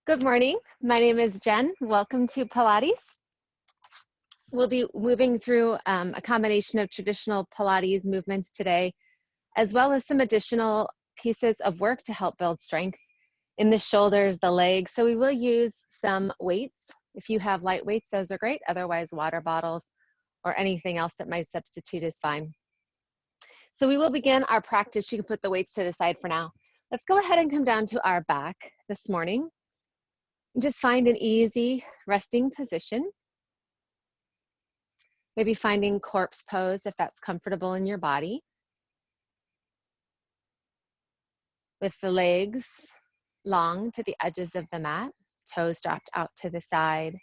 Good morning. My name is Jen. Welcome to Pilates. We'll be moving through a combination of traditional Pilates movements today, as well as some additional pieces of work to help build strength in the shoulders, the legs. So we will use some weights. If you have light weights, those are great. Otherwise, water bottles or anything else that might substitute is fine. So we will begin our practice. You can put the weights to the side for now. Let's go ahead and come down to our back this morning. Just find an easy resting position. Maybe finding corpse pose if that's comfortable in your body. With the legs long to the edges of the mat, toes dropped out to the side.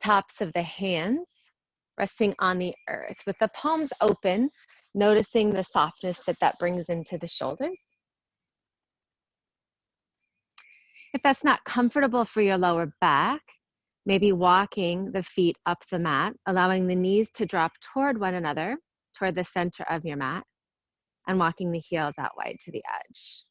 Tops of the hands resting on the earth with the palms open, noticing the softness that brings into the shoulders. If that's not comfortable for your lower back, maybe walking the feet up the mat, allowing the knees to drop toward one another, toward the center of your mat, and walking the heels out wide to the edge.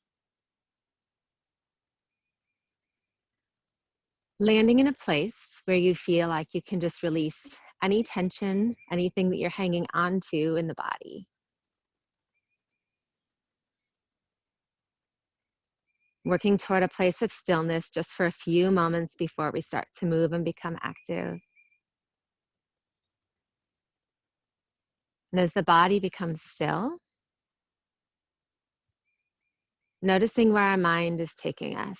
Landing in a place where you feel like you can just release any tension, anything that you're hanging on to in the body. Working toward a place of stillness just for a few moments before we start to move and become active. And as the body becomes still, noticing where our mind is taking us.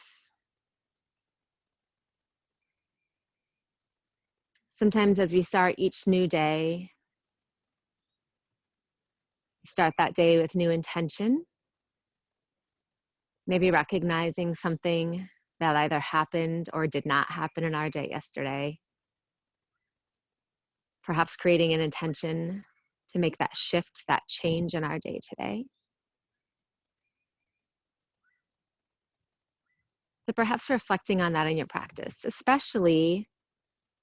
Sometimes as we start each new day, start that day with new intention, maybe recognizing something that either happened or did not happen in our day yesterday. Perhaps creating an intention to make that shift, that change in our day today. So perhaps reflecting on that in your practice, especially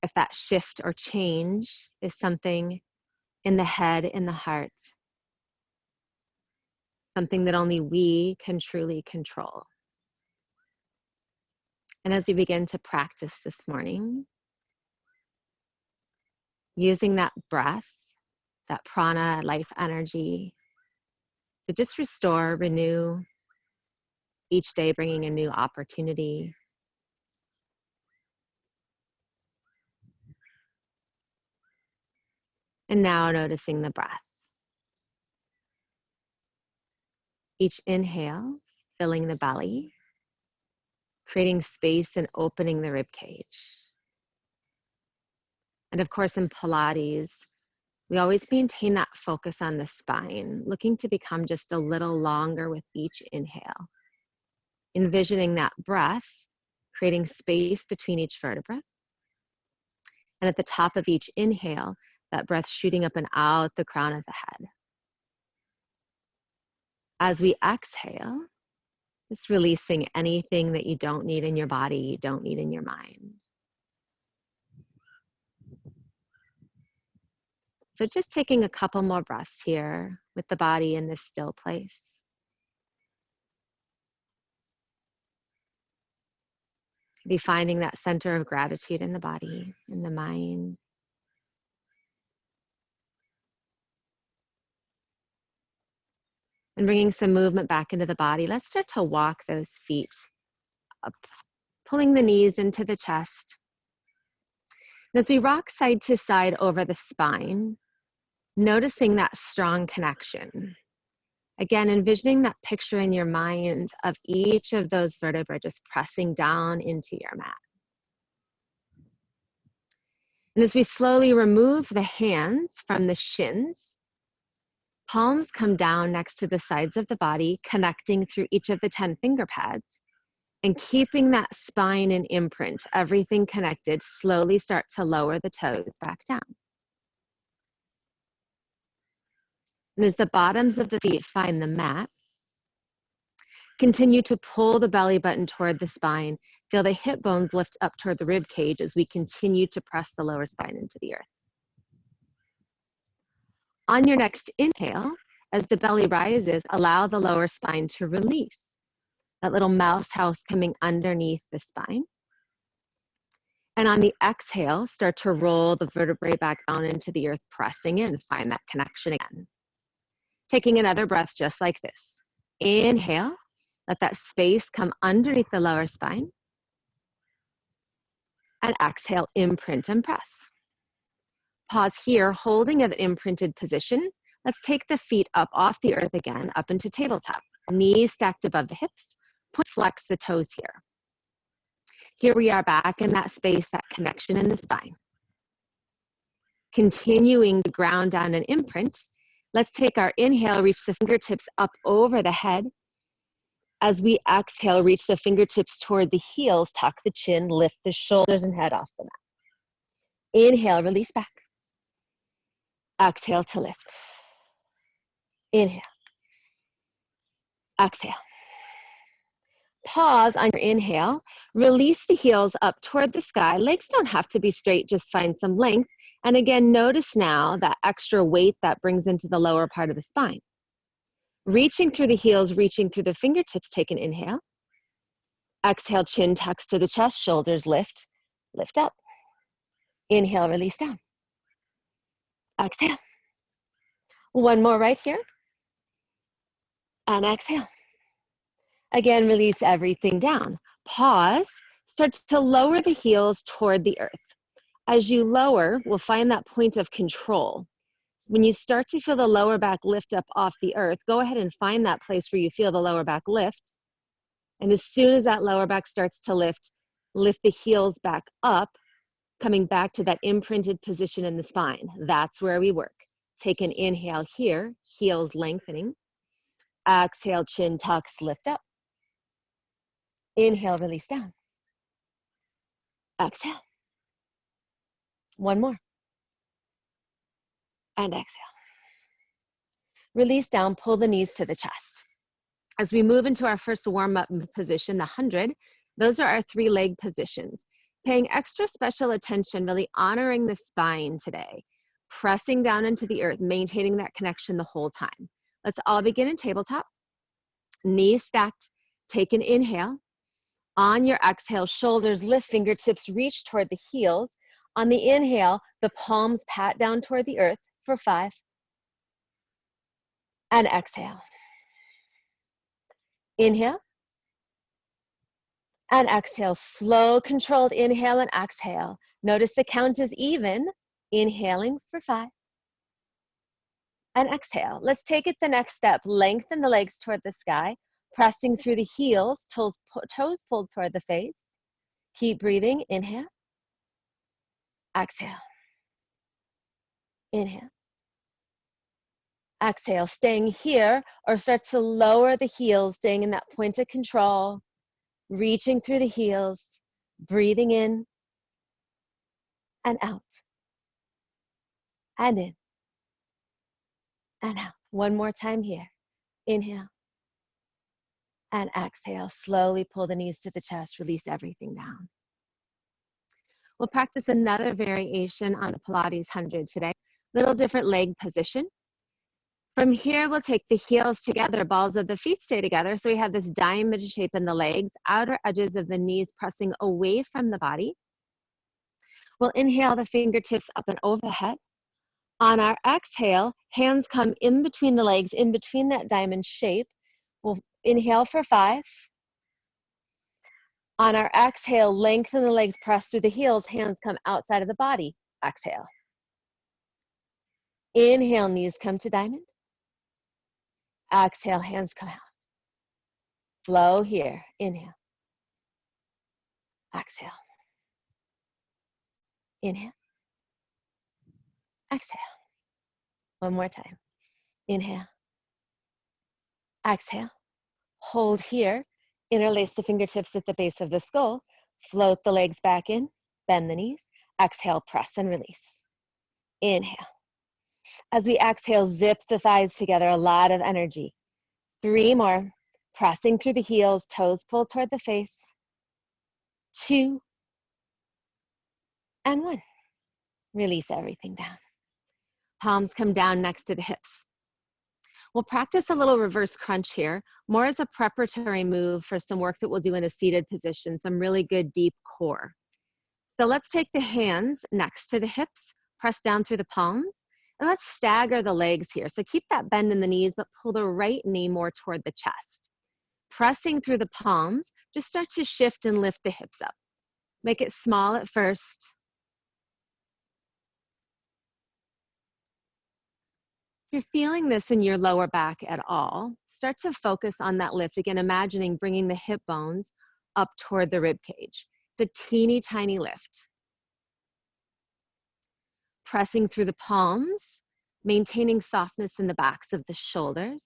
if that shift or change is something in the head, in the heart, something that only we can truly control. And as we begin to practice this morning, using that breath, that prana, life energy, to just restore, renew, each day bringing a new opportunity. And now noticing the breath. Each inhale, filling the belly, creating space and opening the rib cage. And of course, in Pilates, we always maintain that focus on the spine, looking to become just a little longer with each inhale. Envisioning that breath, creating space between each vertebra. And at the top of each inhale, that breath shooting up and out the crown of the head. As we exhale, it's releasing anything that you don't need in your body, you don't need in your mind. So just taking a couple more breaths here with the body in this still place. Be finding that center of gratitude in the body, in the mind. And bringing some movement back into the body, let's start to walk those feet up, pulling the knees into the chest. And as we rock side to side over the spine, noticing that strong connection. Again, envisioning that picture in your mind of each of those vertebrae just pressing down into your mat. And as we slowly remove the hands from the shins, palms come down next to the sides of the body, connecting through each of the 10 finger pads, and keeping that spine and imprint, everything connected, slowly start to lower the toes back down. And as the bottoms of the feet find the mat, continue to pull the belly button toward the spine. Feel the hip bones lift up toward the rib cage as we continue to press the lower spine into the earth. On your next inhale, as the belly rises, allow the lower spine to release. that little mouse house coming underneath the spine. And on the exhale, start to roll the vertebrae back down into the earth, pressing in, find that connection again. Taking another breath just like this. Inhale, let that space come underneath the lower spine. And exhale, imprint and press. Pause here, holding an imprinted position. Let's take the feet up off the earth again, up into tabletop. Knees stacked above the hips. Flex the toes here. Here we are back in that space, that connection in the spine. Continuing to ground down and imprint, let's take our inhale, reach the fingertips up over the head. As we exhale, reach the fingertips toward the heels, tuck the chin, lift the shoulders and head off the mat. Inhale, release back. Exhale to lift. Inhale. Exhale. Pause on your inhale. Release the heels up toward the sky. Legs don't have to be straight, just find some length. And again, notice now that extra weight that brings into the lower part of the spine. Reaching through the heels, reaching through the fingertips, take an inhale. Exhale, chin tucks to the chest, shoulders lift, lift up. Inhale, release down. Exhale. One more right here. And exhale. Again, release everything down. Pause, start to lower the heels toward the earth. As you lower, we'll find that point of control. When you start to feel the lower back lift up off the earth, go ahead and find that place where you feel the lower back lift. And as soon as that lower back starts to lift, lift the heels back up, coming back to that imprinted position in the spine. That's where we work. Take an inhale here, heels lengthening. Exhale, chin tucks, lift up. Inhale, release down. Exhale. One more. And exhale. Release down, pull the knees to the chest. As we move into our first warm-up position, the 100, those are our 3-leg positions. Paying extra special attention, really honoring the spine today. Pressing down into the earth, maintaining that connection the whole time. Let's all begin in tabletop. Knees stacked, take an inhale. On your exhale, shoulders lift, fingertips reach toward the heels. On the inhale, the palms pat down toward the earth for 5. And exhale. Inhale. And exhale. Slow, controlled inhale and exhale. Notice the count is even. Inhaling for 5. And exhale. Let's take it the next step. Lengthen the legs toward the sky. Pressing through the heels, toes pulled toward the face. Keep breathing. Inhale. Exhale. Inhale. Exhale. Staying here, or start to lower the heels, staying in that point of control. Reaching through the heels. Breathing in and out. And in and out. One more time here. Inhale. And exhale. Slowly pull the knees to the chest. Release everything down. We'll practice another variation on the Pilates 100 today. Little different leg position. From here, we'll take the heels together, balls of the feet stay together. So we have this diamond shape in the legs, outer edges of the knees pressing away from the body. We'll inhale the fingertips up and over the head. On our exhale, hands come in between the legs, in between that diamond shape. We'll inhale for 5. On our exhale, lengthen the legs, press through the heels, hands come outside of the body. Exhale. Inhale, knees come to diamond. Exhale, hands come out. Flow here. Inhale. Exhale. Inhale. Exhale. One more time. Inhale. Exhale. Hold here. Interlace the fingertips at the base of the skull. Float the legs back in. Bend the knees. Exhale, press and release. Inhale. As we exhale, zip the thighs together. A lot of energy. 3 more. Pressing through the heels. Toes pull toward the face. 2. And 1. Release everything down. Palms come down next to the hips. We'll practice a little reverse crunch here, more as a preparatory move for some work that we'll do in a seated position, some really good deep core. So let's take the hands next to the hips, press down through the palms, and let's stagger the legs here. So keep that bend in the knees, but pull the right knee more toward the chest. Pressing through the palms, just start to shift and lift the hips up. Make it small at first. If you're feeling this in your lower back at all, start to focus on that lift. Again, imagining bringing the hip bones up toward the rib cage. It's a teeny tiny lift. Pressing through the palms, maintaining softness in the backs of the shoulders.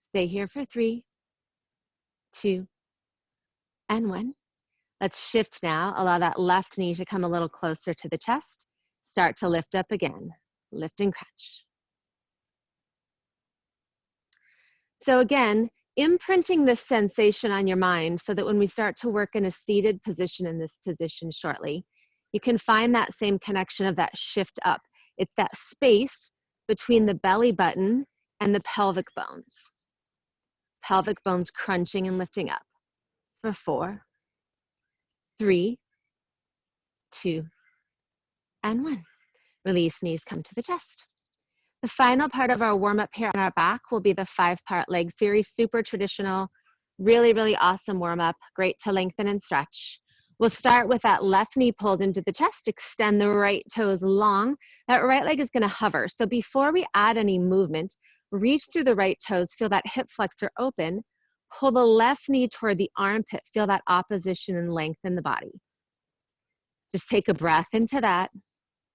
Stay here for 3, 2, and 1. Let's shift now. Allow that left knee to come a little closer to the chest. Start to lift up again. Lift and crunch. So again, imprinting this sensation on your mind so that when we start to work in a seated position in this position shortly, you can find that same connection of that shift up. It's that space between the belly button and the pelvic bones. Pelvic bones crunching and lifting up for 4, 3, 2, and 1. Release, knees come to the chest. The final part of our warm-up here on our back will be the 5-part leg series. Super traditional, really, really awesome warm-up. Great to lengthen and stretch. We'll start with that left knee pulled into the chest. Extend the right toes long. That right leg is going to hover. So before we add any movement, reach through the right toes. Feel that hip flexor open. Pull the left knee toward the armpit. Feel that opposition and lengthen the body. Just take a breath into that.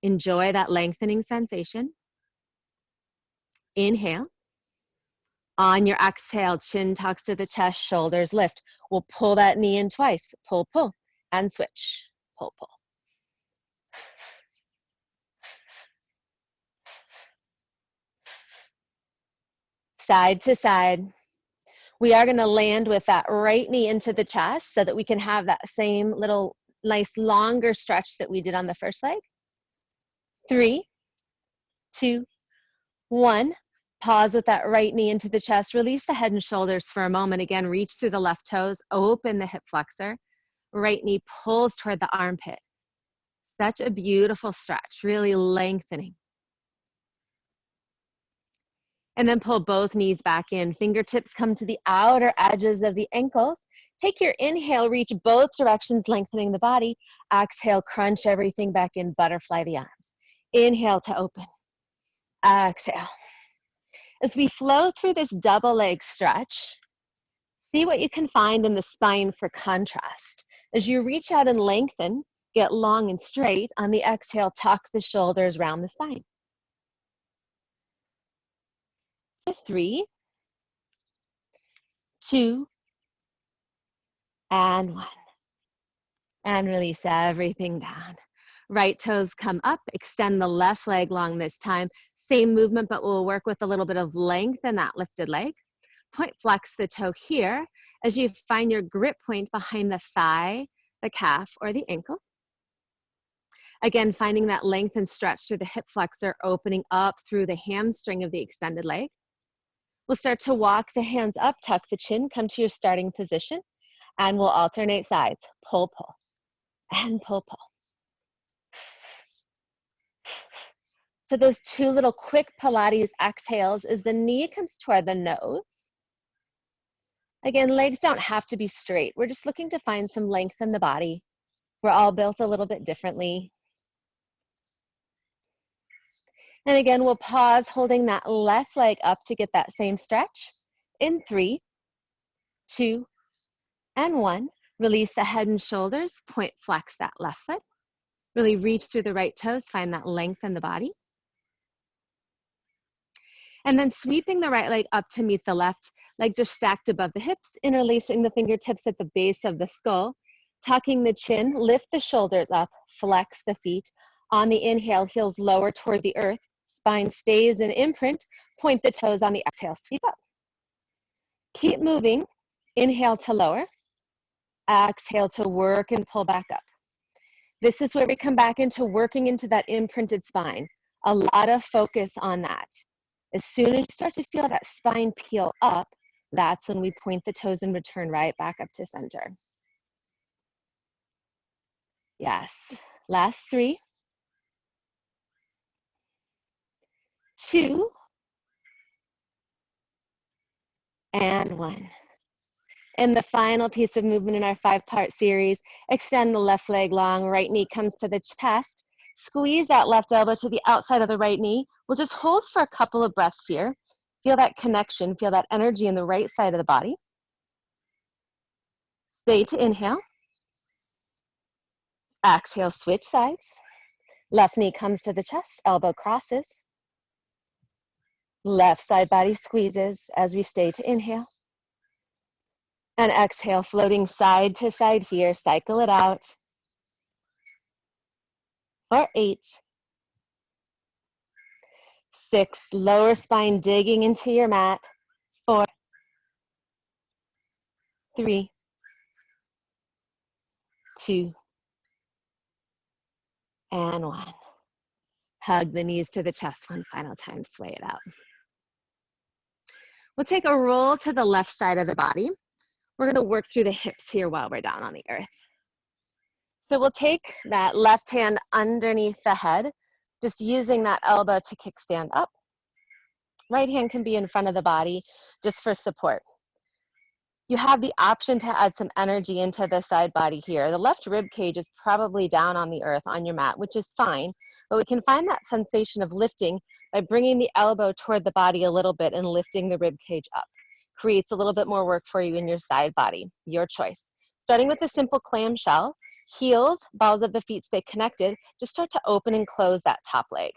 Enjoy that lengthening sensation. Inhale. On your exhale, chin tucks to the chest, shoulders lift. We'll pull that knee in twice. Pull, pull, and switch. Pull, pull. Side to side. We are going to land with that right knee into the chest so that we can have that same little nice longer stretch that we did on the first leg. 3, 2, 1. Pause with that right knee into the chest. Release the head and shoulders for a moment. Again, reach through the left toes. Open the hip flexor. Right knee pulls toward the armpit. Such a beautiful stretch, really lengthening. And then pull both knees back in. Fingertips come to the outer edges of the ankles. Take your inhale, reach both directions, lengthening the body. Exhale, crunch everything back in, butterfly the arms. Inhale to open. Exhale. As we flow through this double leg stretch, see what you can find in the spine for contrast. As you reach out and lengthen, get long and straight. On the exhale, tuck the shoulders round the spine. 3, 2, and 1. And release everything down. Right toes come up, extend the left leg long this time. Same movement, but we'll work with a little bit of length in that lifted leg. Point flex the toe here as you find your grip point behind the thigh, the calf, or the ankle. Again, finding that length and stretch through the hip flexor, opening up through the hamstring of the extended leg. We'll start to walk the hands up, tuck the chin, come to your starting position, and we'll alternate sides. Pull, pull, and pull, pull. So those 2 little quick Pilates exhales as the knee comes toward the nose. Again, legs don't have to be straight. We're just looking to find some length in the body. We're all built a little bit differently. And again, we'll pause, holding that left leg up to get that same stretch. In 3, 2, and 1. Release the head and shoulders. Point flex that left foot. Really reach through the right toes. Find that length in the body. And then sweeping the right leg up to meet the left. Legs are stacked above the hips, interlacing the fingertips at the base of the skull. Tucking the chin, lift the shoulders up, flex the feet. On the inhale, heels lower toward the earth. Spine stays in imprint. Point the toes on the exhale, sweep up. Keep moving. Inhale to lower. Exhale to work and pull back up. This is where we come back into working into that imprinted spine. A lot of focus on that. As soon as you start to feel that spine peel up, that's when we point the toes and return right back up to center. Yes. Last 3, 2, and 1. And the final piece of movement in our 5-part series, extend the left leg long, right knee comes to the chest, squeeze that left elbow to the outside of the right knee. We'll just hold for a couple of breaths here. Feel that connection, feel that energy in the right side of the body. Stay to inhale. Exhale, switch sides. Left knee comes to the chest, elbow crosses. Left side body squeezes as we stay to inhale. And exhale, floating side to side here. Cycle it out. For 8, 6, lower spine digging into your mat. 4, 3, 2, and 1. Hug the knees to the chest one final time, sway it out. We'll take a roll to the left side of the body. We're gonna work through the hips here while we're down on the earth. So we'll take that left hand underneath the head, just using that elbow to kickstand up. Right hand can be in front of the body just for support. You have the option to add some energy into the side body here. The left rib cage is probably down on the earth on your mat, which is fine, but we can find that sensation of lifting by bringing the elbow toward the body a little bit and lifting the rib cage up. Creates a little bit more work for you in your side body, your choice. Starting with a simple clamshell, heels, balls of the feet stay connected, just start to open and close that top leg.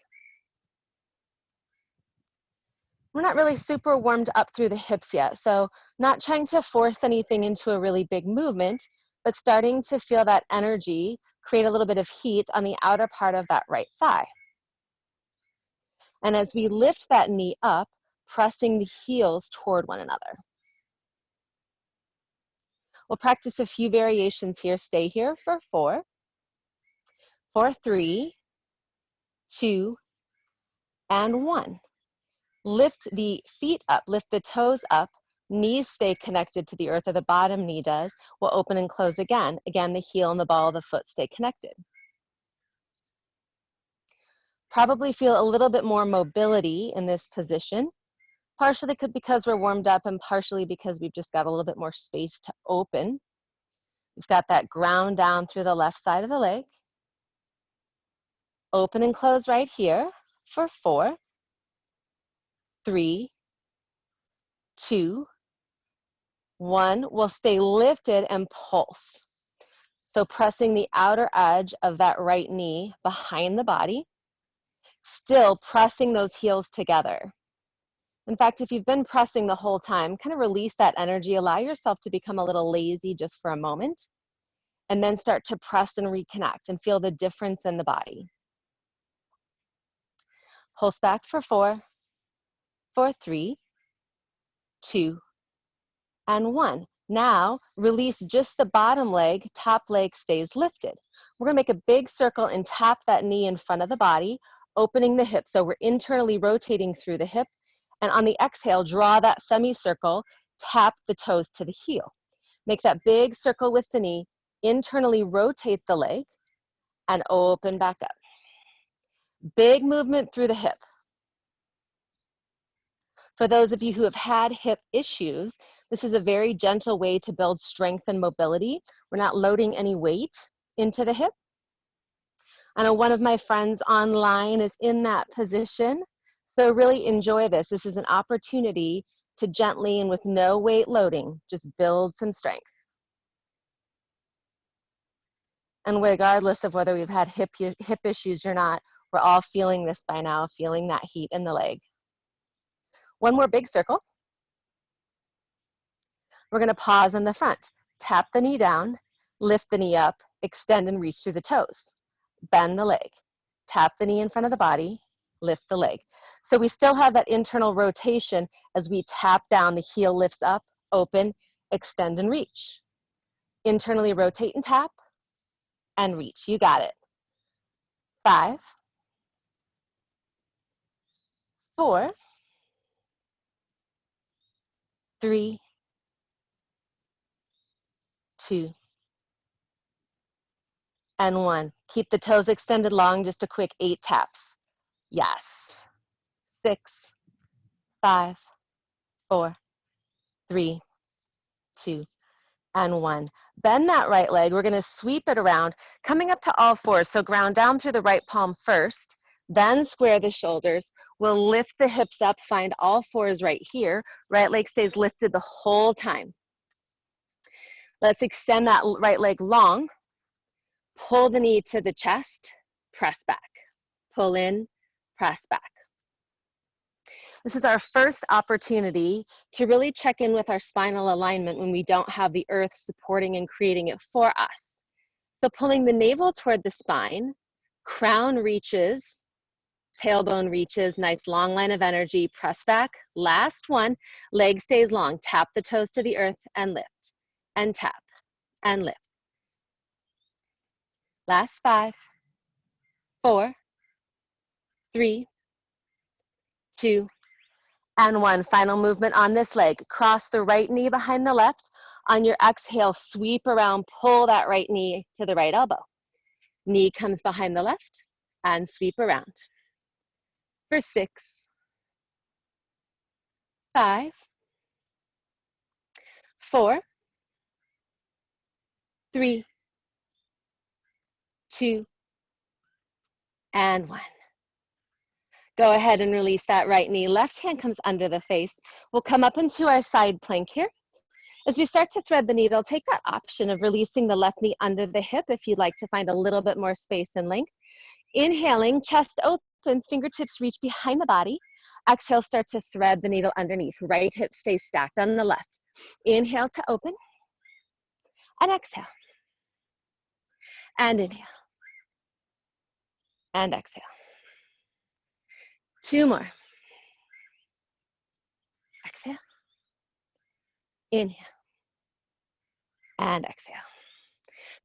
We're not really super warmed up through the hips yet, so not trying to force anything into a really big movement, but starting to feel that energy create a little bit of heat on the outer part of that right thigh. And as we lift that knee up, pressing the heels toward one another. We'll practice a few variations here. Stay here for 4, for 3, 2, and 1. Lift the feet up, lift the toes up, knees stay connected to the earth, or the bottom knee does. We'll open and close again. Again, the heel and the ball of the foot stay connected. Probably feel a little bit more mobility in this position, partially because we're warmed up and partially because we've just got a little bit more space to open. We've got that ground down through the left side of the leg. Open and close right here for 4, 3, 2, 1. We'll stay lifted and pulse. So pressing the outer edge of that right knee behind the body, still pressing those heels together. In fact, if you've been pressing the whole time, kind of release that energy, allow yourself to become a little lazy just for a moment, and then start to press and reconnect and feel the difference in the body. Pulse back for 4, for 3, 2, and 1. Now, release just the bottom leg, top leg stays lifted. We're gonna make a big circle and tap that knee in front of the body, opening the hip. So we're internally rotating through the hip. And on the exhale, draw that semicircle, tap the toes to the heel. Make that big circle with the knee, internally rotate the leg, and open back up. Big movement through the hip. For those of you who have had hip issues, this is a very gentle way to build strength and mobility. We're not loading any weight into the hip. I know one of my friends online is in that position, so really enjoy this. This is an opportunity to gently and with no weight loading, just build some strength. And regardless of whether we've had hip issues or not, we're all feeling this by now, feeling that heat in the leg. One more big circle. We're gonna pause in the front. Tap the knee down, lift the knee up, extend and reach through the toes. Bend the leg. Tap the knee in front of the body, lift the leg. So we still have that internal rotation as we tap down, the heel lifts up, open, extend and reach. Internally rotate and tap, and reach. You got it. 5, 4, 3, 2, and 1. Keep the toes extended long, just a quick 8 taps. Yes. 6, 5, 4, 3, 2, and 1. Bend that right leg. We're going to sweep it around, coming up to all fours. So ground down through the right palm first, then square the shoulders. We'll lift the hips up, find all fours right here. Right leg stays lifted the whole time. Let's extend that right leg long. Pull the knee to the chest, press back. Pull in, press back. This is our first opportunity to really check in with our spinal alignment when we don't have the earth supporting and creating it for us. So pulling the navel toward the spine, crown reaches, tailbone reaches, nice long line of energy, press back. Last one, leg stays long. Tap the toes to the earth and lift, and tap, and lift. Last 5, 4, 3, 2, and 1. Final movement on this leg. Cross the right knee behind the left. On your exhale, sweep around, pull that right knee to the right elbow. Knee comes behind the left and sweep around. For 6, 5, 4, 3, 2, and 1. Go ahead and release that right knee. Left hand comes under the face. We'll come up into our side plank here. As we start to thread the needle, take that option of releasing the left knee under the hip if you'd like to find a little bit more space and length. Inhaling, chest opens, fingertips reach behind the body. Exhale, start to thread the needle underneath. Right hip stays stacked on the left. Inhale to open, and exhale. And inhale, and exhale. 2 more. Exhale, inhale, and exhale.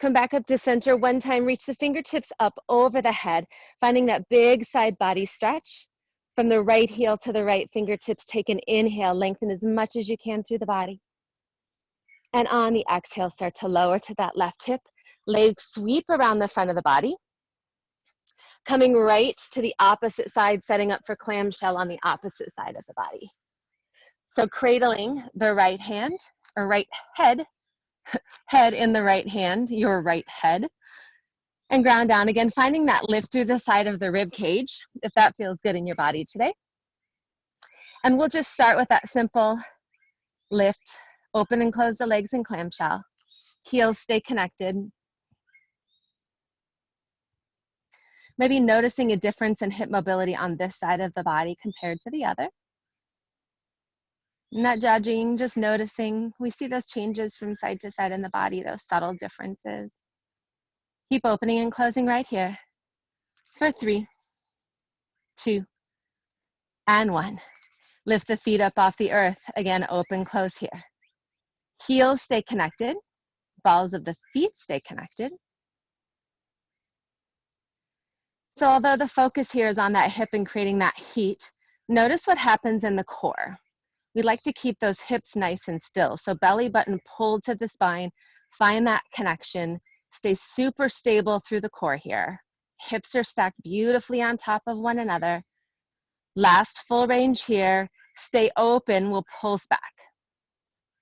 Come back up to center. One time, reach the fingertips up over the head, finding that big side body stretch. From the right heel to the right fingertips, take an inhale, lengthen as much as you can through the body. And on the exhale, start to lower to that left hip. Legs sweep around the front of the body. Coming right to the opposite side, setting up for clamshell on the opposite side of the body. So cradling the right hand, or right head, head in the right hand, your right head, and ground down again, finding that lift through the side of the rib cage, if that feels good in your body today. And we'll just start with that simple lift, open and close the legs in clamshell, heels stay connected. Maybe noticing a difference in hip mobility on this side of the body compared to the other. Not judging, just noticing. We see those changes from side to side in the body, those subtle differences. Keep opening and closing right here. For 3, 2, and 1. Lift the feet up off the earth. Again, open, close here. Heels stay connected. Balls of the feet stay connected. So although the focus here is on that hip and creating that heat, notice what happens in the core. We like to keep those hips nice and still. So belly button pulled to the spine, find that connection, stay super stable through the core here. Hips are stacked beautifully on top of one another. Last full range here, stay open, we'll pulse back.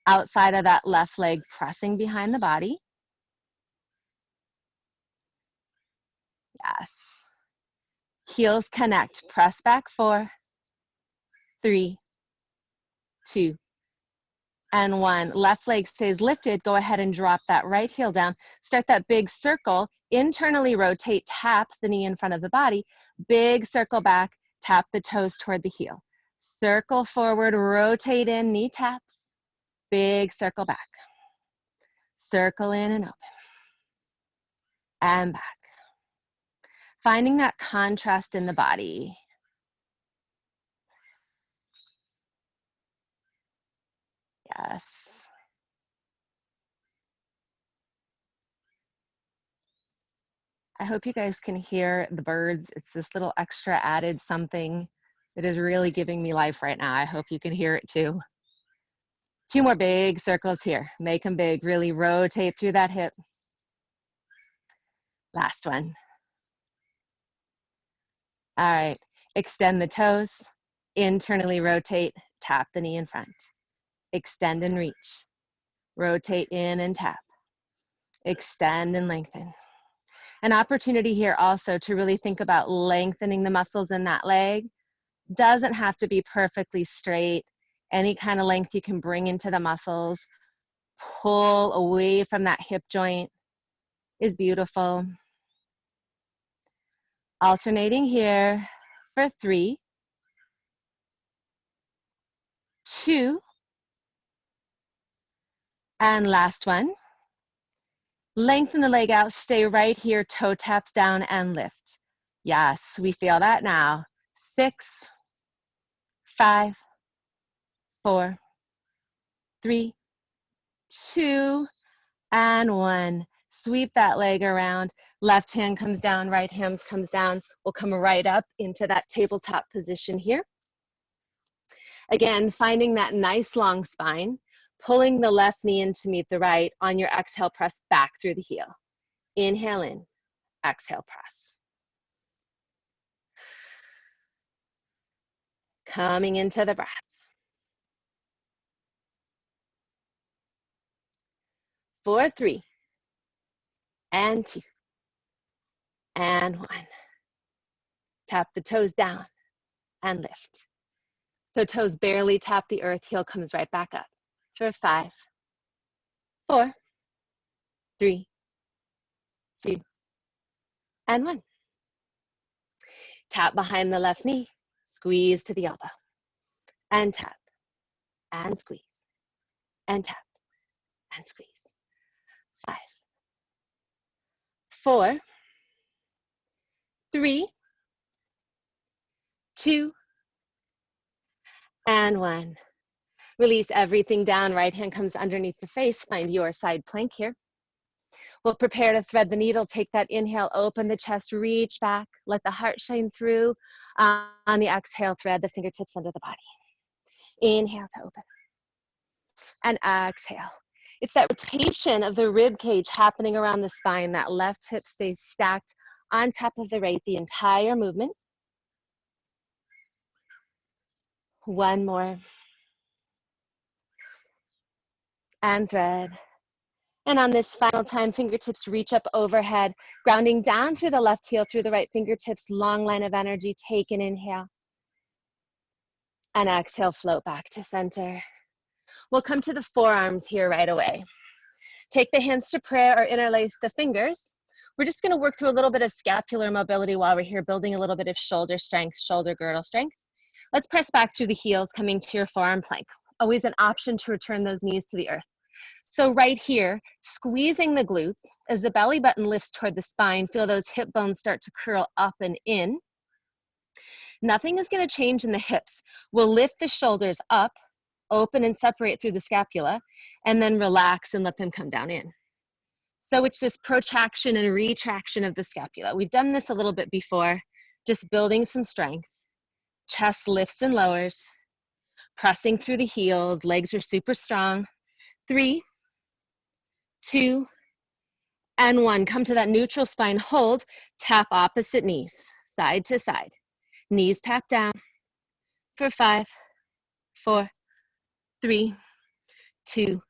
Outside of that left leg, pressing behind the body. Yes. Heels connect, press back 4, 3, 2, and 1. Left leg stays lifted. Go ahead and drop that right heel down. Start that big circle. Internally rotate, tap the knee in front of the body. Big circle back, tap the toes toward the heel. Circle forward, rotate in, knee taps. Big circle back. Circle in and open. And back. Finding that contrast in the body. Yes. I hope you guys can hear the birds. It's this little extra added something that is really giving me life right now. I hope you can hear it too. 2 more big circles here. Make them big. Really rotate through that hip. Last one. All right. Extend the toes. Internally rotate. Tap the knee in front. Extend and reach. Rotate in and tap. Extend and lengthen. An opportunity here also to really think about lengthening the muscles in that leg. Doesn't have to be perfectly straight. Any kind of length you can bring into the muscles. Pull away from that hip joint is beautiful. Alternating here for 3, 2, and last one. Lengthen the leg out, stay right here, toe taps down and lift. Yes, we feel that now. 6, 5, 4, 3, 2, and 1. Sweep that leg around. Left hand comes down, right hand comes down. We'll come right up into that tabletop position here. Again, finding that nice long spine, pulling the left knee in to meet the right. On your exhale, press back through the heel. Inhale in, exhale, press. Coming into the breath. 4, 3, and 2, and 1. Tap the toes down and lift. So toes barely tap the earth, heel comes right back up. For 5, 4, 3, 2, and 1. Tap behind the left knee, squeeze to the elbow, and tap, and squeeze, and tap, and squeeze. 5, 4, 3, 2, and 1. Release everything down. Right hand comes underneath the face. Find your side plank here. We'll prepare to thread the needle. Take that inhale, open the chest, reach back. Let the heart shine through. On the exhale, thread the fingertips under the body. Inhale to open. And exhale. It's that rotation of the rib cage happening around the spine. That left hip stays stacked on top of the right the entire movement. One more. And thread. And on this final time, fingertips reach up overhead, grounding down through the left heel, through the right fingertips, long line of energy. Take an inhale. And exhale, float back to center. We'll come to the forearms here right away. Take the hands to prayer or interlace the fingers. We're just gonna work through a little bit of scapular mobility while we're here, building a little bit of shoulder strength, shoulder girdle strength. Let's press back through the heels, coming to your forearm plank. Always an option to return those knees to the earth. So right here, squeezing the glutes as the belly button lifts toward the spine. Feel those hip bones start to curl up and in. Nothing is going to change in the hips. We'll lift the shoulders up, open and separate through the scapula, and then relax and let them come down in. So it's this protraction and retraction of the scapula. We've done this a little bit before, just building some strength. Chest lifts and lowers, pressing through the heels, legs are super strong. 3, 2, and 1. Come to that neutral spine, hold, tap opposite knees, side to side. Knees tap down for 5, 4, 3, 2,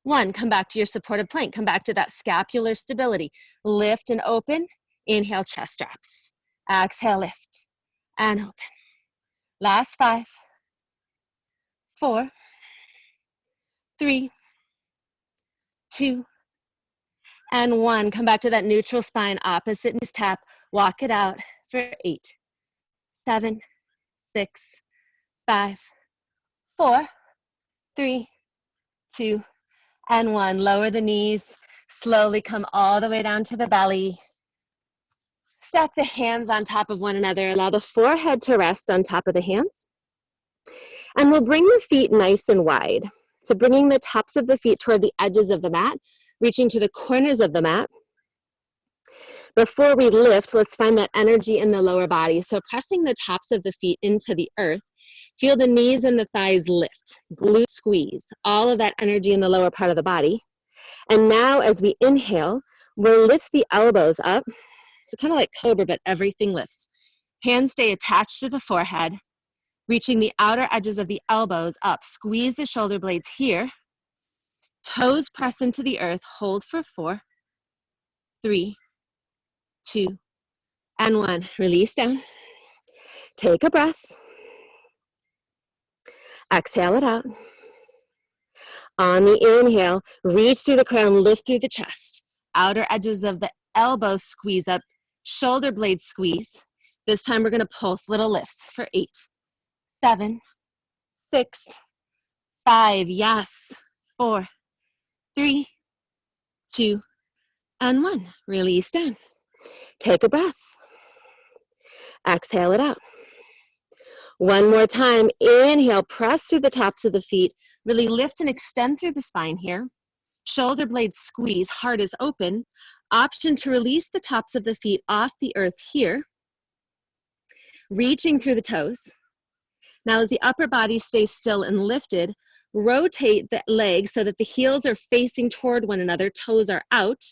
1. Come back to your supported plank. Come back to that scapular stability. Lift and open. Inhale, chest straps. Exhale, lift and open. Last 5, 4, 3, 2, and 1. Come back to that neutral spine, opposite knees tap. Walk it out for 8, 7, 6, 5, 4, 3, 2, and 1. Lower the knees. Slowly come all the way down to the belly. Stack the hands on top of one another. Allow the forehead to rest on top of the hands. And we'll bring the feet nice and wide. So bringing the tops of the feet toward the edges of the mat, reaching to the corners of the mat. Before we lift, let's find that energy in the lower body. So pressing the tops of the feet into the earth, Feel the knees and the thighs lift, glute squeeze, all of that energy in the lower part of the body. And now as we inhale, we'll lift the elbows up. So kind of like cobra, but everything lifts. Hands stay attached to the forehead, reaching the outer edges of the elbows up. Squeeze the shoulder blades here. Toes press into the earth. Hold for 4, 3, 2, and 1. Release down. Take a breath. Exhale it out. On the inhale, reach through the crown, lift through the chest. Outer edges of the elbows squeeze up. Shoulder blades squeeze. This time we're going to pulse little lifts for 8, 7, 6, 5, yes, 4, 3, 2, and 1. Release down. Take a breath. Exhale it out. One more time. Inhale, press through the tops of the feet. Really lift and extend through the spine here. Shoulder blades squeeze, heart is open. Option to release the tops of the feet off the earth here. Reaching through the toes. Now as the upper body stays still and lifted, rotate the legs so that the heels are facing toward one another, toes are out,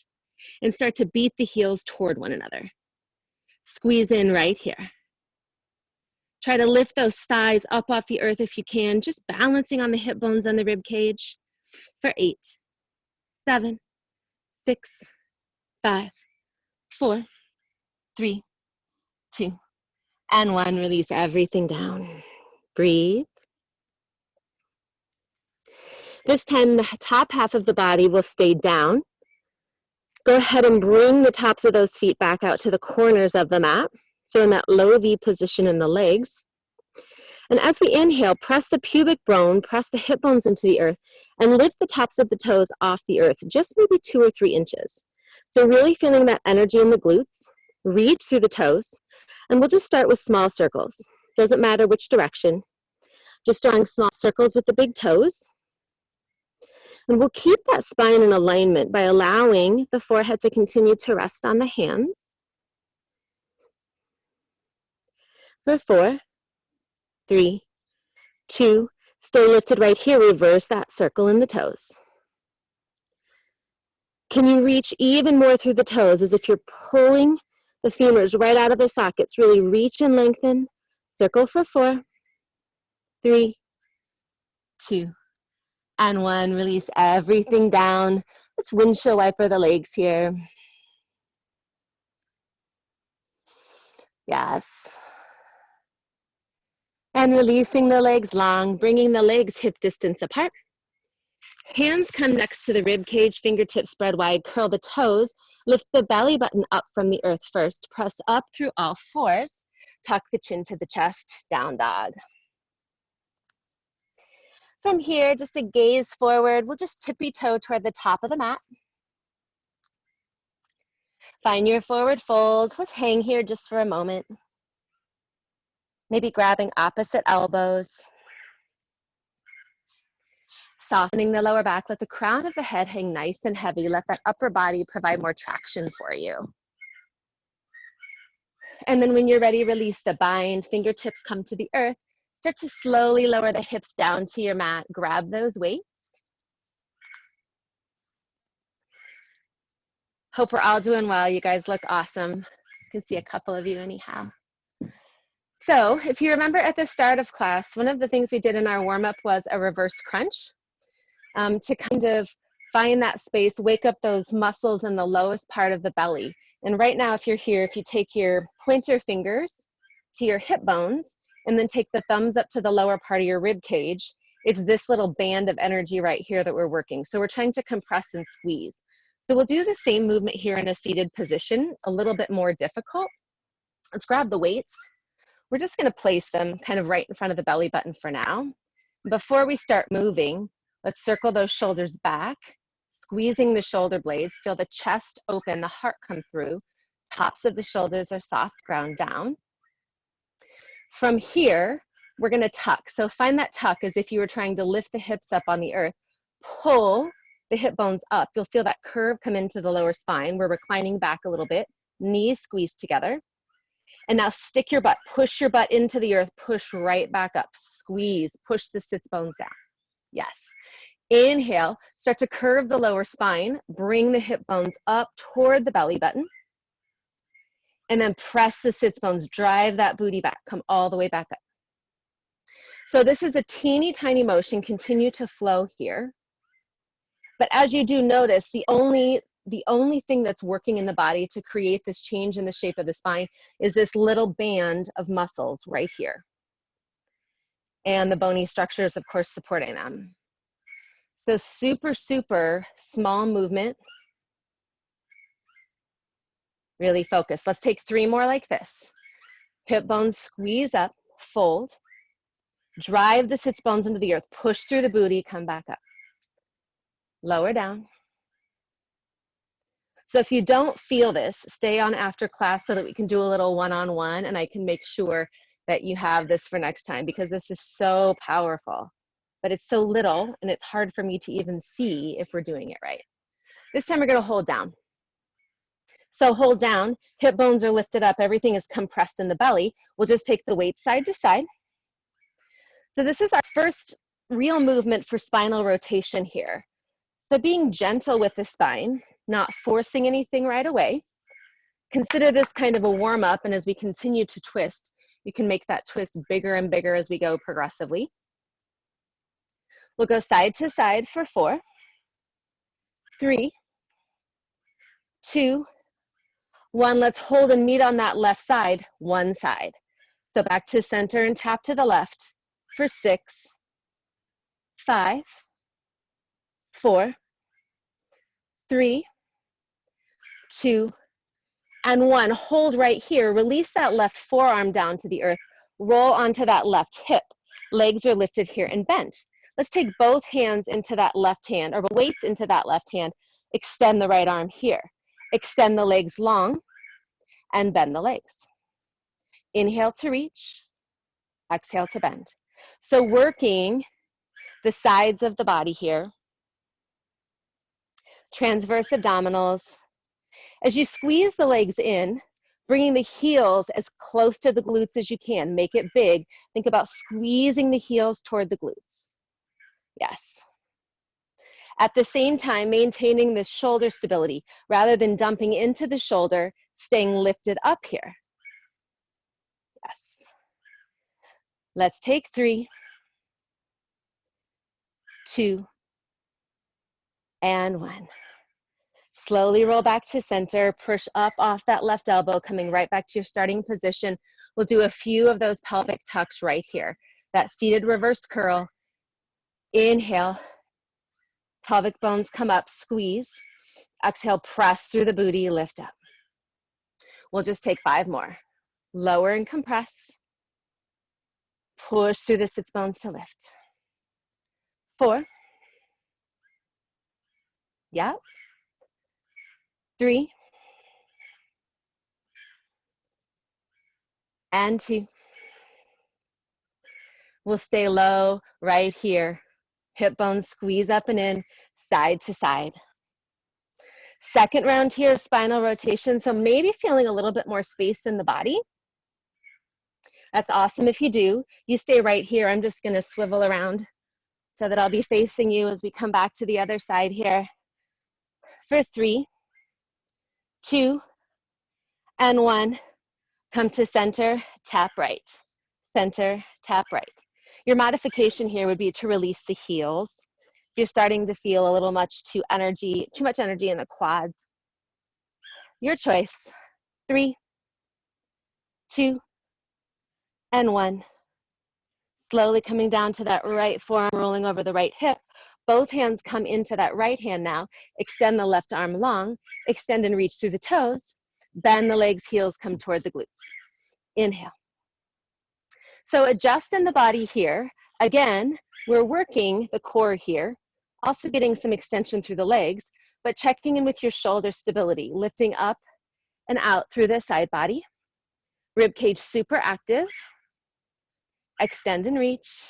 and start to beat the heels toward one another. Squeeze in right here. Try to lift those thighs up off the earth if you can, just balancing on the hip bones and the rib cage for 8, 7, 6, 5, 4, 3, 2, and 1. Release everything down. Breathe. This time the top half of the body will stay down. Go ahead and bring the tops of those feet back out to the corners of the mat. So in that low V position in the legs. And as we inhale, press the pubic bone, press the hip bones into the earth, and lift the tops of the toes off the earth, just maybe 2 or 3 inches. So really feeling that energy in the glutes. Reach through the toes, and we'll just start with small circles. Doesn't matter which direction. Just drawing small circles with the big toes. And we'll keep that spine in alignment by allowing the forehead to continue to rest on the hands. For 4, 3, 2, stay lifted right here. Reverse that circle in the toes. Can you reach even more through the toes as if you're pulling the femurs right out of the sockets? Really reach and lengthen. Circle for 4, 3, 2, and 1. Release everything down. Let's windshield wiper the legs here. Yes. And releasing the legs long, bringing the legs hip distance apart. Hands come next to the rib cage, fingertips spread wide, curl the toes, lift the belly button up from the earth first, press up through all 4s, tuck the chin to the chest, down dog. From here, just a gaze forward, we'll just tippy toe toward the top of the mat. Find your forward fold. Let's hang here just for a moment. Maybe grabbing opposite elbows. Softening the lower back, let the crown of the head hang nice and heavy. Let that upper body provide more traction for you. And then when you're ready, release the bind. Fingertips come to the earth. Start to slowly lower the hips down to your mat. Grab those weights. Hope we're all doing well. You guys look awesome. I can see a couple of you anyhow. So if you remember at the start of class, one of the things we did in our warm-up was a reverse crunch to kind of find that space, wake up those muscles in the lowest part of the belly. And right now, if you're here, if you take your pointer fingers to your hip bones and then take the thumbs up to the lower part of your rib cage, it's this little band of energy right here that we're working. So we're trying to compress and squeeze. So we'll do the same movement here in a seated position, a little bit more difficult. Let's grab the weights. We're just going to place them kind of right in front of the belly button for now. Before we start moving, let's circle those shoulders back, squeezing the shoulder blades. Feel the chest open, the heart come through. Tops of the shoulders are soft, ground down. From here, we're going to tuck. So find that tuck as if you were trying to lift the hips up on the earth. Pull the hip bones up. You'll feel that curve come into the lower spine. We're reclining back a little bit. Knees squeeze together. And now stick your butt, push your butt into the earth, push right back up, squeeze, push the sits bones down. Yes. Inhale, start to curve the lower spine, bring the hip bones up toward the belly button. And then press the sits bones, drive that booty back, come all the way back up. So this is a teeny tiny motion, continue to flow here. But as you do notice, the only thing that's working in the body to create this change in the shape of the spine is this little band of muscles right here. And the bony structures, of course, supporting them. So super, super small movement. Really focus. Let's take 3 more like this. Hip bones squeeze up, fold. Drive the sits bones into the earth. Push through the booty, come back up. Lower down. So if you don't feel this, stay on after class so that we can do a little one-on-one and I can make sure that you have this for next time because this is so powerful. But it's so little and it's hard for me to even see if we're doing it right. This time we're going to hold down. So hold down, hip bones are lifted up, everything is compressed in the belly. We'll just take the weight side to side. So this is our first real movement for spinal rotation here. So being gentle with the spine, not forcing anything right away. Consider this kind of a warm up, and as we continue to twist, you can make that twist bigger and bigger as we go progressively. We'll go side to side for 4, 3, 2, 1. Let's hold and meet on that left side, one side. So back to center and tap to the left for 6, 5, 4, 3, 2, and 1. Hold right here. Release that left forearm down to the earth. Roll onto that left hip. Legs are lifted here and bent. Let's take both hands into that left hand, or weights into that left hand. Extend the right arm here. Extend the legs long and bend the legs. Inhale to reach. Exhale to bend. So working the sides of the body here. Transverse abdominals. As you squeeze the legs in, bringing the heels as close to the glutes as you can. Make it big. Think about squeezing the heels toward the glutes. Yes. At the same time, maintaining this shoulder stability rather than dumping into the shoulder, staying lifted up here. Yes. Let's take 3, 2, and 1. Slowly roll back to center, push up off that left elbow, coming right back to your starting position. We'll do a few of those pelvic tucks right here. That seated reverse curl. Inhale, pelvic bones come up, squeeze. Exhale, press through the booty, lift up. We'll just take 5 more. Lower and compress. Push through the sits bones to lift. 4. Yep. 3. And 2. We'll stay low right here. Hip bones squeeze up and in, side to side. Second round here, spinal rotation. So maybe feeling a little bit more space in the body. That's awesome if you do. You stay right here. I'm just going to swivel around so that I'll be facing you as we come back to the other side here. For 3, 2, and 1. Come to center, tap right. Center, tap right. Your modification here would be to release the heels. If you're starting to feel a little too much energy in the quads, your choice. 3, 2, and 1. Slowly coming down to that right forearm, rolling over the right hip. Both hands come into that right hand now. Extend the left arm long. Extend and reach through the toes. Bend the legs, heels come toward the glutes. Inhale. So adjust in the body here. Again, we're working the core here, also getting some extension through the legs, but checking in with your shoulder stability, lifting up and out through the side body. Rib cage super active. Extend and reach.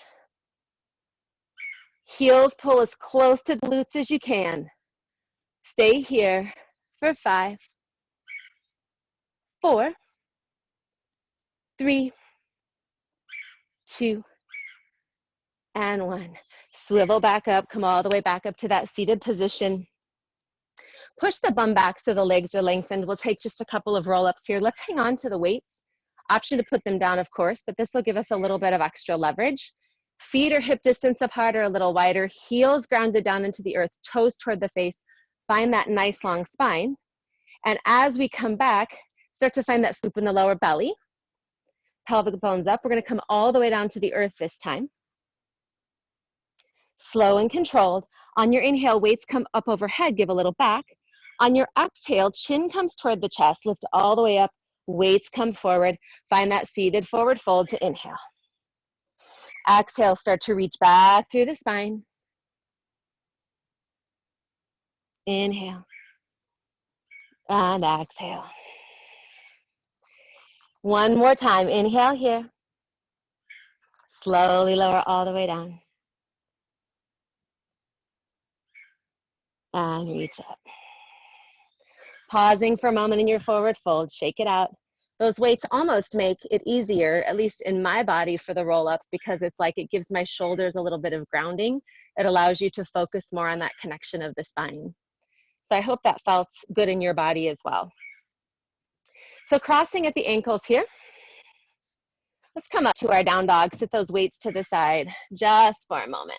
Heels pull as close to the glutes as you can. Stay here for 5, 4, 3, 2, and 1. Swivel back up, come all the way back up to that seated position. Push the bum back so the legs are lengthened. We'll take just a couple of roll-ups here. Let's hang on to the weights. Option to put them down, of course, but this will give us a little bit of extra leverage. Feet are hip distance apart or a little wider. Heels grounded down into the earth, toes toward the face. Find that nice long spine. And as we come back, start to find that swoop in the lower belly. Pelvic bones up. We're going to come all the way down to the earth this time. Slow and controlled. On your inhale, weights come up overhead, give a little back. On your exhale, chin comes toward the chest, lift all the way up, weights come forward. Find that seated forward fold to inhale. Exhale, start to reach back through the spine. Inhale. And exhale. One more time. Inhale here. Slowly lower all the way down. And reach up. Pausing for a moment in your forward fold. Shake it out. Those weights almost make it easier, at least in my body, for the roll up, because it's like it gives my shoulders a little bit of grounding. It allows you to focus more on that connection of the spine. So I hope that felt good in your body as well. So crossing at the ankles here. Let's come up to our down dog. Sit those weights to the side just for a moment.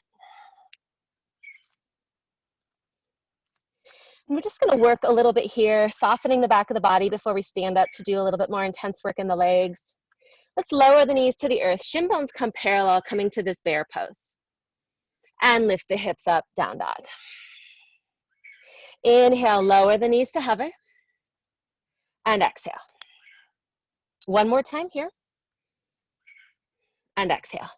And we're just going to work a little bit here, softening the back of the body before we stand up to do a little bit more intense work in the legs. Let's lower the knees to the earth. Shin bones come parallel, coming to this bear pose. And lift the hips up, down dog. Inhale, lower the knees to hover. And exhale. One more time here. And exhale.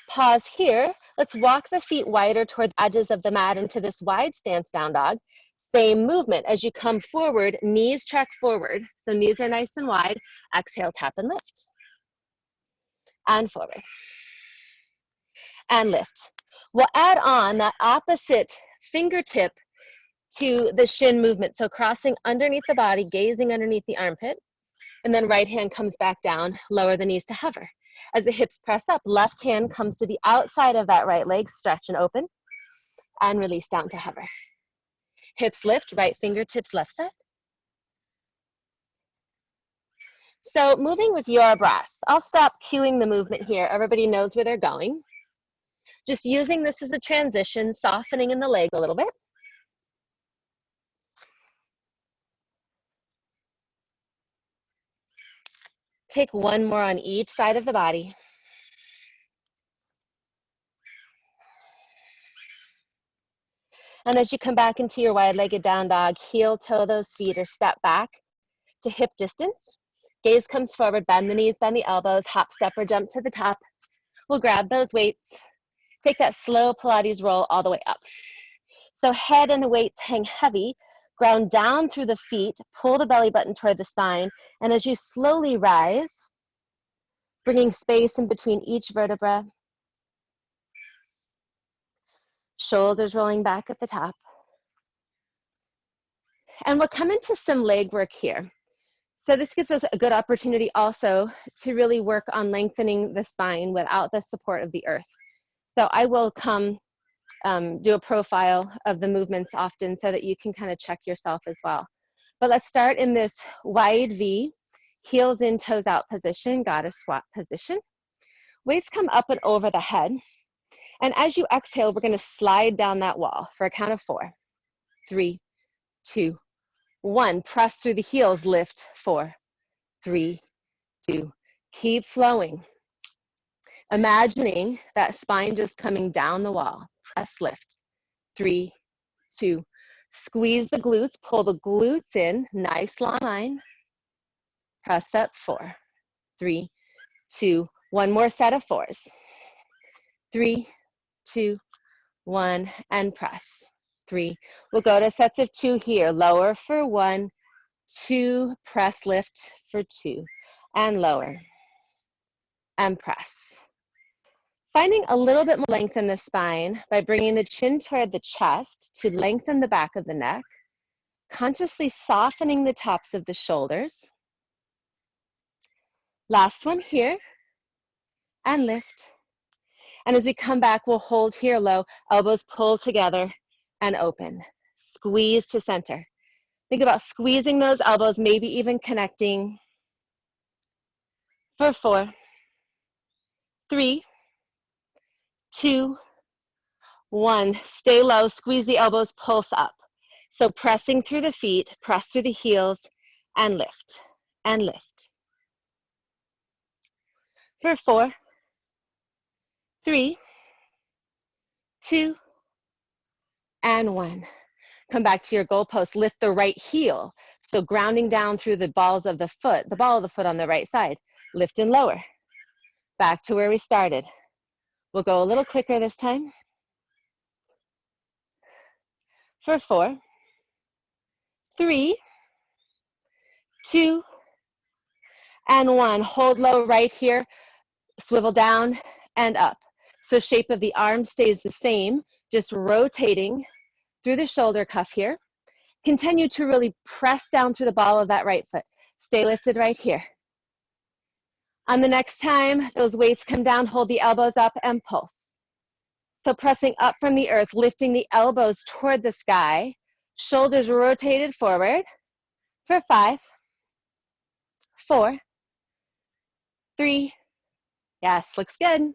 Pause here. Let's walk the feet wider toward the edges of the mat into this wide stance, down dog. Same movement. As you come forward, knees track forward. So knees are nice and wide. Exhale, tap and lift. And forward. And lift. We'll add on that opposite fingertip to the shin movement. So crossing underneath the body, gazing underneath the armpit. And then right hand comes back down, lower the knees to hover. As the hips press up, left hand comes to the outside of that right leg, stretch and open, and release down to hover. Hips lift, right fingertips left side. So moving with your breath. I'll stop cueing the movement here. Everybody knows where they're going. Just using this as a transition, softening in the leg a little bit. Take one more on each side of the body. And as you come back into your wide-legged down dog, heel toe those feet or step back to hip distance. Gaze comes forward, bend the knees, bend the elbows, hop, step, or jump to the top. We'll grab those weights. Take that slow Pilates roll all the way up. So head and weights hang heavy. Ground down through the feet, pull the belly button toward the spine, and as you slowly rise, bringing space in between each vertebra, shoulders rolling back at the top. And we'll come into some leg work here. So this gives us a good opportunity also to really work on lengthening the spine without the support of the earth. So I will come do a profile of the movements often so that you can kind of check yourself as well. But let's start in this wide V, heels in, toes out position, goddess squat position. Weights come up and over the head. And as you exhale, we're going to slide down that wall for a count of 4, 3, 2, 1. Press through the heels, lift, 4, 3, 2. Keep flowing. Imagining that spine just coming down the wall. Press, lift, 3, 2. Squeeze the glutes, pull the glutes in, nice long line. Press up, 4, 3, 2. One more set of 4s. 3, 2, 1, and press. 3. We'll go to sets of 2 here. Lower for 1, 2, press, lift for 2, and lower, and press. Finding a little bit more length in the spine by bringing the chin toward the chest to lengthen the back of the neck, consciously softening the tops of the shoulders. Last one here, and lift. And as we come back, we'll hold here low, elbows pull together and open. Squeeze to center. Think about squeezing those elbows, maybe even connecting. For 4, 3, 2, 1. Stay low, squeeze the elbows, pulse up. So pressing through the feet, press through the heels, and lift, and lift. For 4, 3, 2, and 1. Come back to your goalpost, lift the right heel. So grounding down through the balls of the foot, the ball of the foot on the right side. Lift and lower. Back to where we started. We'll go a little quicker this time. For 4, 3, 2, and 1. Hold low right here. Swivel down and up. So shape of the arm stays the same, just rotating through the shoulder cuff here. Continue to really press down through the ball of that right foot. Stay lifted right here. On the next time those weights come down, hold the elbows up and pulse. So pressing up from the earth, lifting the elbows toward the sky, shoulders rotated forward. For 5, 4, 3, yes, looks good,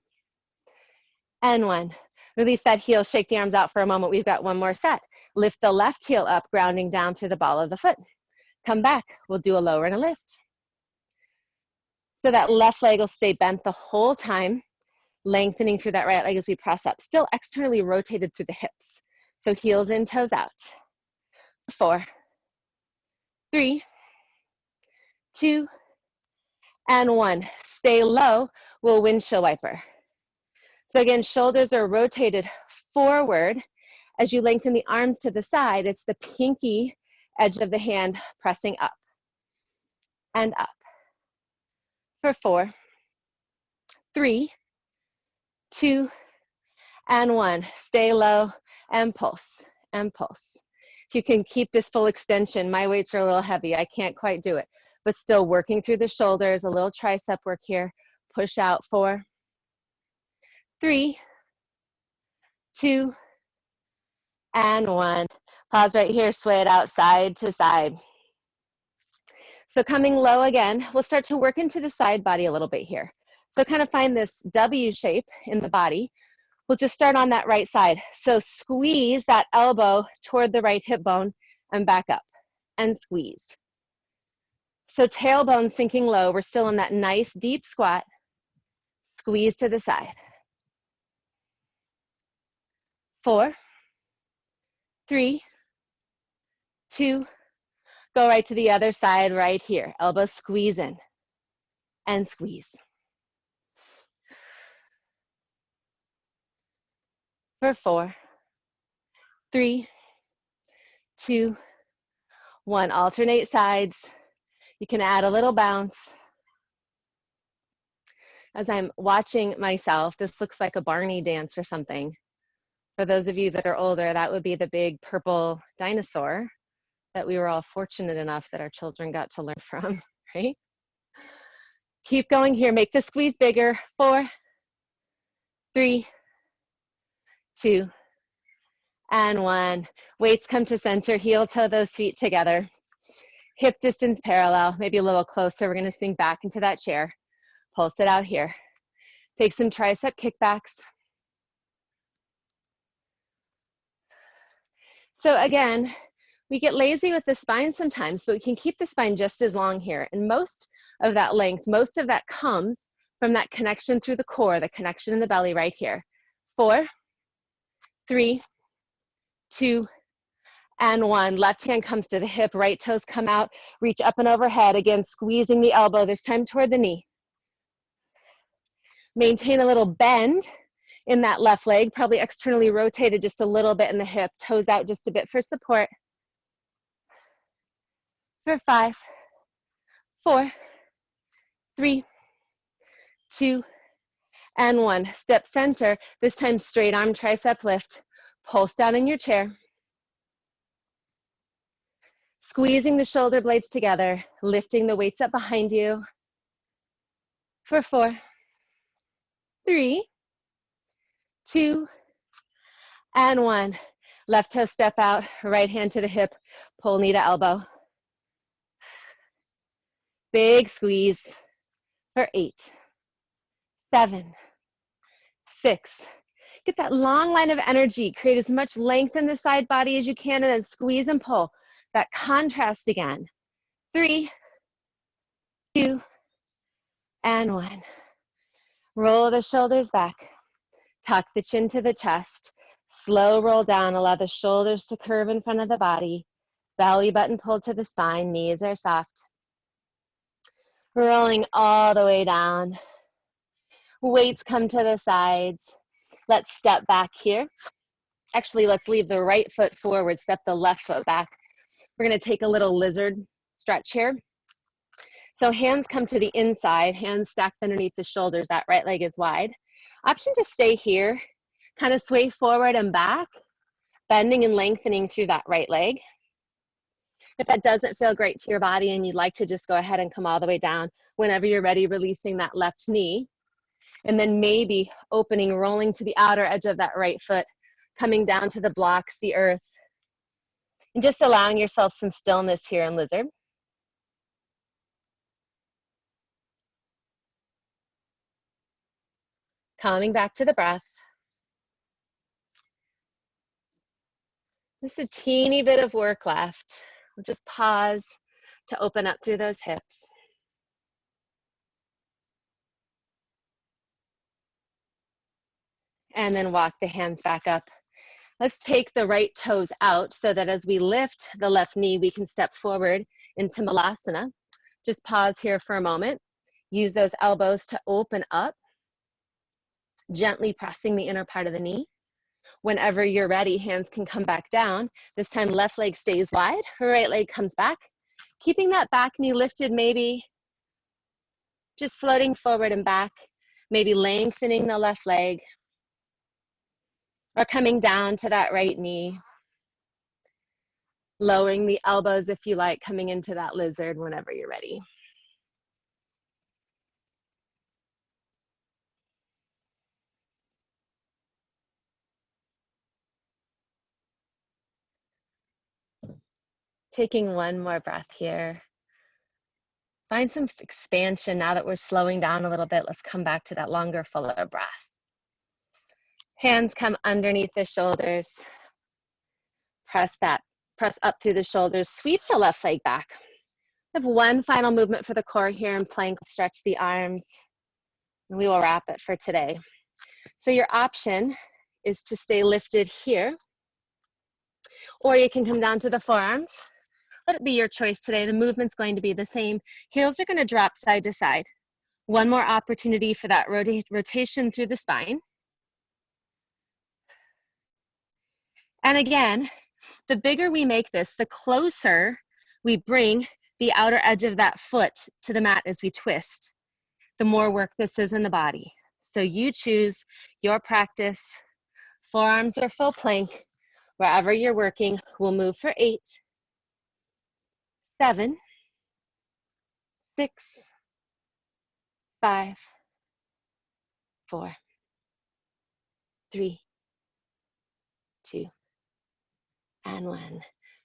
and 1. Release that heel, shake the arms out for a moment. We've got one more set. Lift the left heel up, grounding down through the ball of the foot. Come back, we'll do a lower and a lift. So that left leg will stay bent the whole time, lengthening through that right leg as we press up, still externally rotated through the hips. So heels in, toes out. 4, 3, 2, and 1. Stay low, we'll windshield wiper. So again, shoulders are rotated forward. As you lengthen the arms to the side, it's the pinky edge of the hand pressing up and up. For 4, 3, 2, and 1. Stay low and pulse and pulse. If you can keep this full extension, my weights are a little heavy. I can't quite do it, but still working through the shoulders, a little tricep work here. Push out. 4, 3, 2, and 1. Pause right here, sway it out side to side. So coming low again, we'll start to work into the side body a little bit here. So kind of find this W shape in the body. We'll just start on that right side. So squeeze that elbow toward the right hip bone and back up and squeeze. So tailbone sinking low. We're still in that nice deep squat. Squeeze to the side. 4, 3, 2, go right to the other side right here. Elbow squeeze in and squeeze. For 4, 3, 2, 1. Alternate sides. You can add a little bounce. As I'm watching myself, this looks like a Barney dance or something. For those of you that are older, that would be the big purple dinosaur that we were all fortunate enough that our children got to learn from, right? Keep going here. Make the squeeze bigger. 4, 3, 2, and 1. Weights come to center. Heel toe those feet together. Hip distance parallel, maybe a little closer. We're going to sink back into that chair. Pulse it out here. Take some tricep kickbacks. So again, we get lazy with the spine sometimes, but we can keep the spine just as long here. And most of that length, most of that comes from that connection through the core, the connection in the belly right here. 4, 3, 2, and 1. Left hand comes to the hip, right toes come out, reach up and overhead. Again, squeezing the elbow, this time toward the knee. Maintain a little bend in that left leg, probably externally rotated just a little bit in the hip, toes out just a bit for support. For 5, 4, 3, 2, and 1. Step center, this time straight arm tricep lift. Pulse down in your chair. Squeezing the shoulder blades together, lifting the weights up behind you. for 4, 3, 2, and 1. Left toe step out, right hand to the hip, pull knee to elbow. Big squeeze for 8, 7, 6. Get that long line of energy. Create as much length in the side body as you can, and then squeeze and pull. That contrast again. 3, 2, and 1. Roll the shoulders back. Tuck the chin to the chest. Slow roll down. Allow the shoulders to curve in front of the body. Belly button pulled to the spine. Knees are soft. Rolling all the way down. Weights come to the sides. Let's step back here. Actually, let's leave the right foot forward. Step the left foot back. We're going to take a little lizard stretch here. So hands come to the inside, hands stacked underneath the shoulders. That right leg is wide. Option to stay here, kind of sway forward and back, bending and lengthening through that right leg. If that doesn't feel great to your body and you'd like to just go ahead and come all the way down, whenever you're ready, releasing that left knee. And then maybe opening, rolling to the outer edge of that right foot, coming down to the blocks, the earth. And just allowing yourself some stillness here in lizard. Coming back to the breath. Just a teeny bit of work left. We'll just pause to open up through those hips. And then walk the hands back up. Let's take the right toes out so that as we lift the left knee, we can step forward into Malasana. Just pause here for a moment. Use those elbows to open up, gently pressing the inner part of the knee. Whenever you're ready, hands can come back down. This time, left leg stays wide, right leg comes back. Keeping that back knee lifted, maybe just floating forward and back, maybe lengthening the left leg, or coming down to that right knee. Lowering the elbows if you like, coming into that lizard whenever you're ready. Taking one more breath here. Find some expansion now that we're slowing down a little bit. Let's come back to that longer, fuller breath. Hands come underneath the shoulders. Press up through the shoulders. Sweep the left leg back. We have one final movement for the core here in plank. Stretch the arms, and we will wrap it for today. So your option is to stay lifted here, or you can come down to the forearms. Let it be your choice today. The movement's going to be the same. Heels are going to drop side to side. One more opportunity for that rotation through the spine. And again, the bigger we make this, the closer we bring the outer edge of that foot to the mat as we twist, the more work this is in the body. So you choose your practice, forearms or full plank, wherever you're working. We'll move for 8, 7, 6, 5, 4, 3, 2, and 1.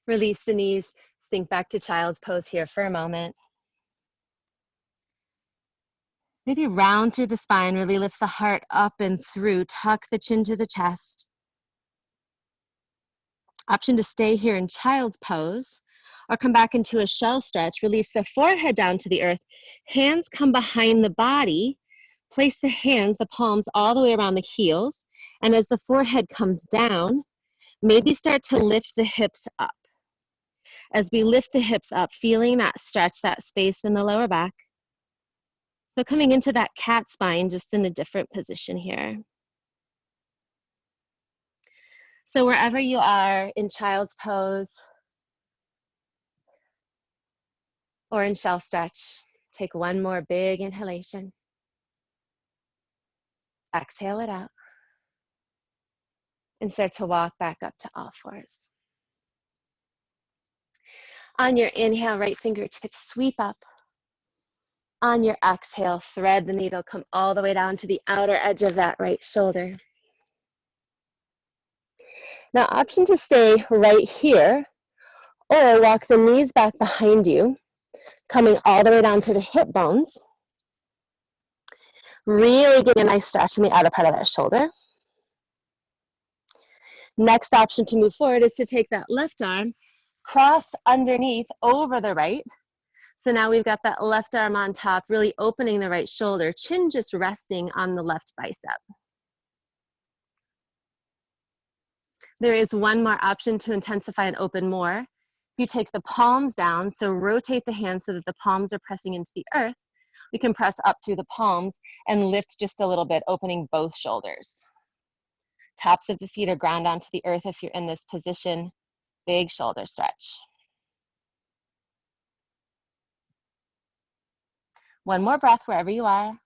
Release the knees, sink back to child's pose here for a moment. Maybe round through the spine, really lift the heart up and through, tuck the chin to the chest. Option to stay here in child's pose, or come back into a shell stretch. Release the forehead down to the earth. Hands come behind the body. Place the hands, the palms, all the way around the heels. And as the forehead comes down, maybe start to lift the hips up. As we lift the hips up, feeling that stretch, that space in the lower back. So coming into that cat spine, just in a different position here. So wherever you are in child's pose or in shell stretch, take one more big inhalation. Exhale it out. And start to walk back up to all fours. On your inhale, right fingertips sweep up. On your exhale, thread the needle, come all the way down to the outer edge of that right shoulder. Now, option to stay right here, or walk the knees back behind you, coming all the way down to the hip bones. Really getting a nice stretch in the outer part of that shoulder. Next option to move forward is to take that left arm, cross underneath over the right. So now we've got that left arm on top, really opening the right shoulder, chin just resting on the left bicep. There is one more option to intensify and open more. If you take the palms down, so rotate the hands so that the palms are pressing into the earth, we can press up through the palms and lift just a little bit, opening both shoulders. Tops of the feet are ground onto the earth if you're in this position. Big shoulder stretch. One more breath wherever you are.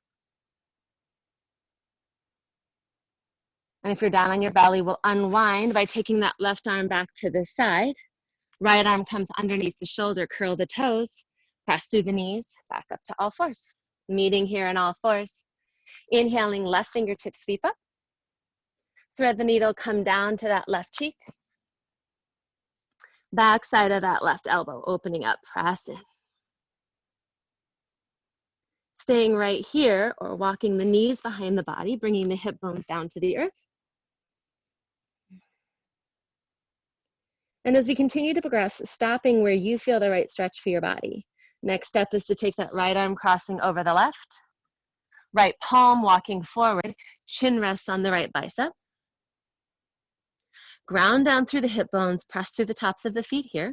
And if you're down on your belly, we'll unwind by taking that left arm back to the side. Right arm comes underneath the shoulder, curl the toes, press through the knees, back up to all fours. Meeting here in all fours. Inhaling, left fingertips sweep up. Thread the needle, come down to that left cheek. Back side of that left elbow, opening up, press in. Staying right here, or walking the knees behind the body, bringing the hip bones down to the earth. And as we continue to progress, stopping where you feel the right stretch for your body. Next step is to take that right arm crossing over the left. Right palm walking forward, chin rests on the right bicep. Ground down through the hip bones, press through the tops of the feet here.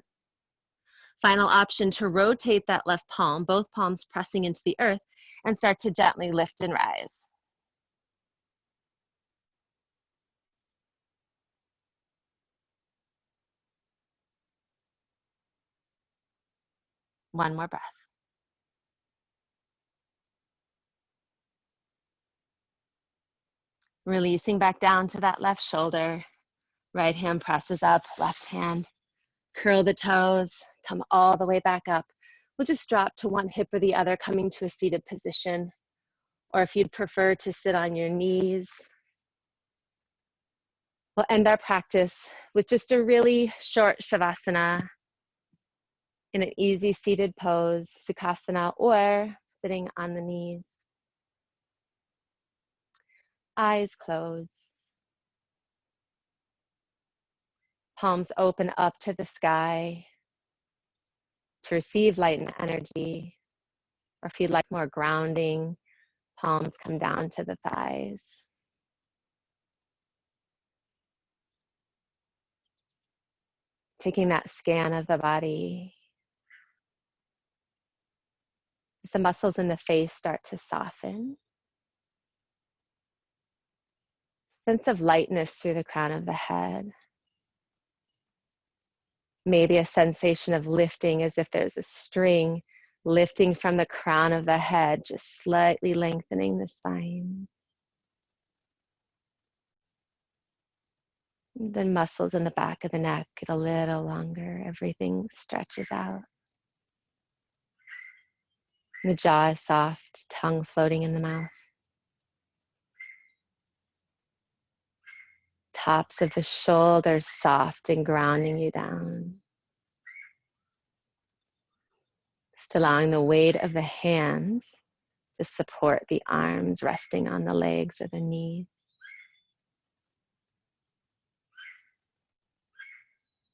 Final option to rotate that left palm, both palms pressing into the earth, and start to gently lift and rise. One more breath. Releasing back down to that left shoulder. Right hand presses up, left hand. Curl the toes, come all the way back up. We'll just drop to one hip or the other, coming to a seated position. Or if you'd prefer to sit on your knees. We'll end our practice with just a really short Savasana in an easy seated pose, Sukhasana, or sitting on the knees. Eyes closed. Palms open up to the sky to receive light and energy. Or if you'd like more grounding, palms come down to the thighs. Taking that scan of the body. As the muscles in the face start to soften. Sense of lightness through the crown of the head. Maybe a sensation of lifting, as if there's a string lifting from the crown of the head, just slightly lengthening the spine. The muscles in the back of the neck get a little longer. Everything stretches out. The jaw is soft, tongue floating in the mouth. Tops of the shoulders soft and grounding you down. Just allowing the weight of the hands to support the arms resting on the legs or the knees.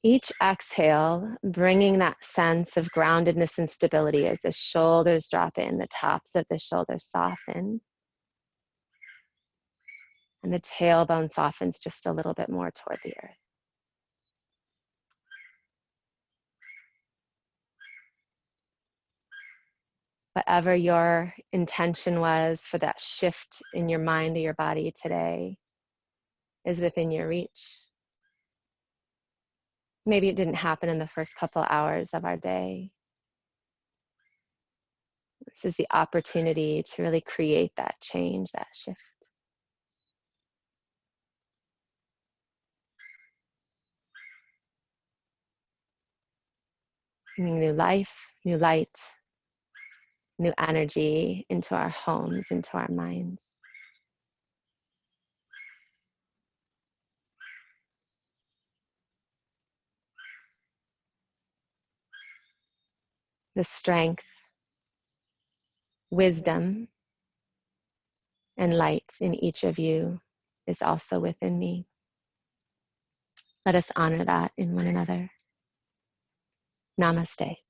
Each exhale, bringing that sense of groundedness and stability as the shoulders drop in, the tops of the shoulders soften, and the tailbone softens just a little bit more toward the earth. Whatever your intention was for that shift in your mind or your body today is within your reach. Maybe it didn't happen in the first couple hours of our day. This is the opportunity to really create that change, that shift. New life, new light, new energy into our homes, into our minds. The strength, wisdom, and light in each of you is also within me. Let us honor that in one another. Namaste.